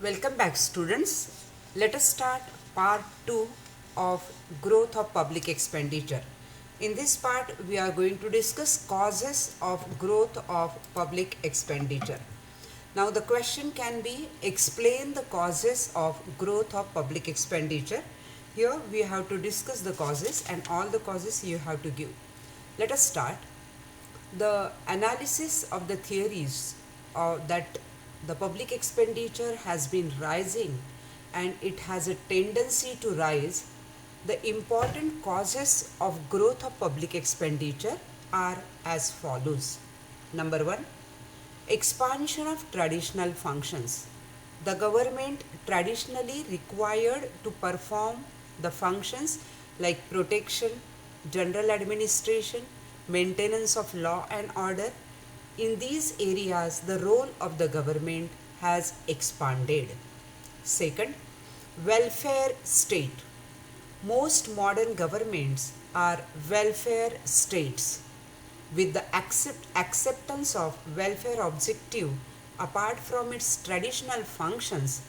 Welcome back, students. Let us start part 2 of growth of public expenditure. In this part, we are going to discuss causes of growth of public expenditure. Now, the question can be explain the causes of growth of public expenditure. Here, we have to discuss the causes and all the causes you have to give. Let us start. The analysis of the theories that the public expenditure has been rising and it has a tendency to rise, the important causes of growth of public expenditure are as follows. Number one, expansion of traditional functions. The government traditionally required to perform the functions like protection, general administration, maintenance of law and order. In these areas, the role of the government has expanded. Second, welfare state. Most modern governments are welfare states. With the acceptance of welfare objective apart from its traditional functions,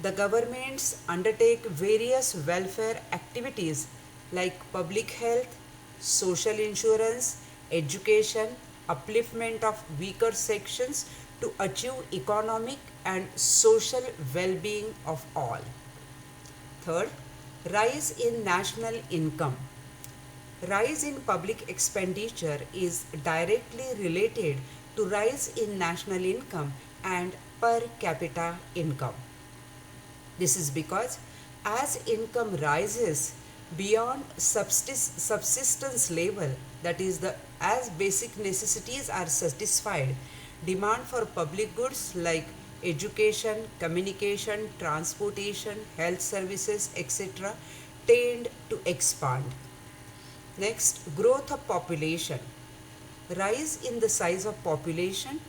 the governments undertake various welfare activities like public health, social insurance, education, upliftment of weaker sections to achieve economic and social well-being of all. Third, rise in national income. Rise in public expenditure is directly related to rise in national income and per capita income. This is because as income rises beyond subsistence level, that is as basic necessities are satisfied, demand for public goods like education, communication, transportation, health services, etc. tend to expand. Next, growth of population. Rise in the size of population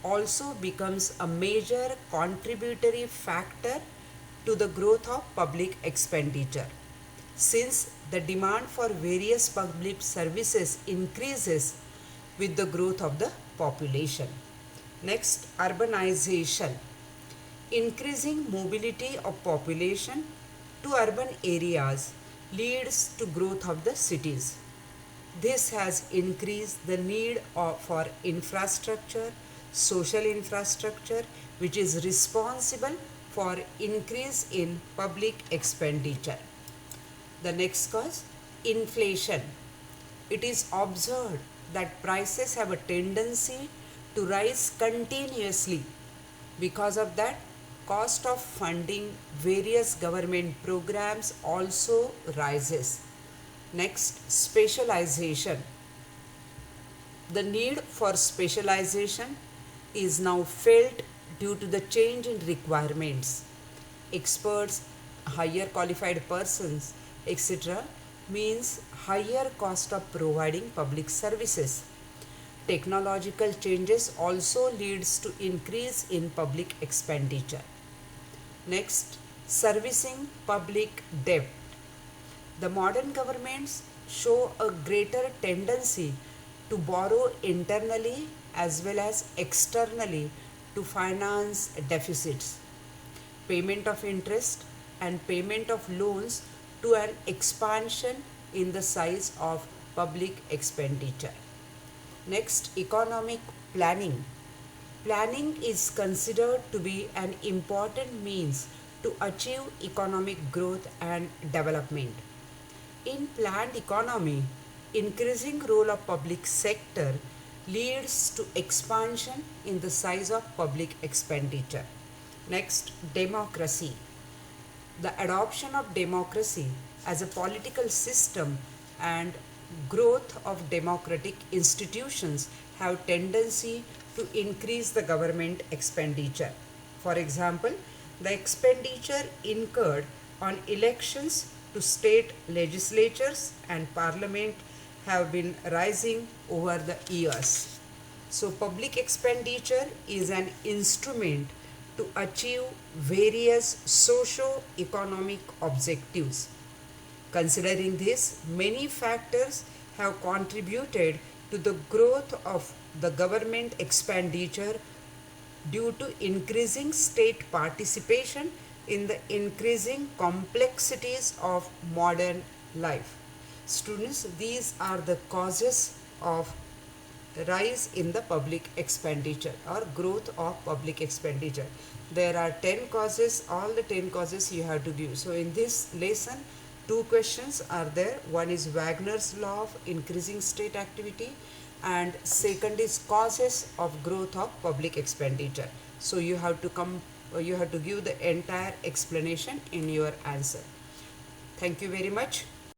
also becomes a major contributory factor to the growth of public expenditure, since the demand for various public services increases with the growth of the population. Next, urbanization. Increasing mobility of population to urban areas leads to growth of the cities. This has increased the need for infrastructure, social infrastructure, which is responsible for increase in public expenditure. The next cause, inflation. It is observed that prices have a tendency to rise continuously. Because of that, cost of funding various government programs also rises. Next, specialization. The need for specialization is now felt due to the change in requirements. Experts, higher qualified persons, etc. means higher cost of providing public services. Technological changes also leads to increase in public expenditure. Next, servicing public debt. The modern governments show a greater tendency to borrow internally as well as externally to finance deficits, payment of interest and payment of loans to an expansion in the size of public expenditure. Next, economic planning. Planning is considered to be an important means to achieve economic growth and development. In planned economy, increasing role of public sector leads to expansion in the size of public expenditure. Next, democracy. The adoption of democracy as a political system and growth of democratic institutions have tendency to increase the government expenditure. For example, the expenditure incurred on elections to state legislatures and parliament have been rising over the years. So public expenditure is an instrument to achieve various socio-economic objectives. Considering this, many factors have contributed to the growth of the government expenditure due to increasing state participation in the increasing complexities of modern life. Students, these are the causes of rise in the public expenditure or growth of public expenditure. There are 10 causes, all the 10 causes you have to give. So in this lesson, two questions are there. One is Wagner's law of increasing state activity, and second is causes of growth of public expenditure. So you have to give the entire explanation in your answer. Thank you very much.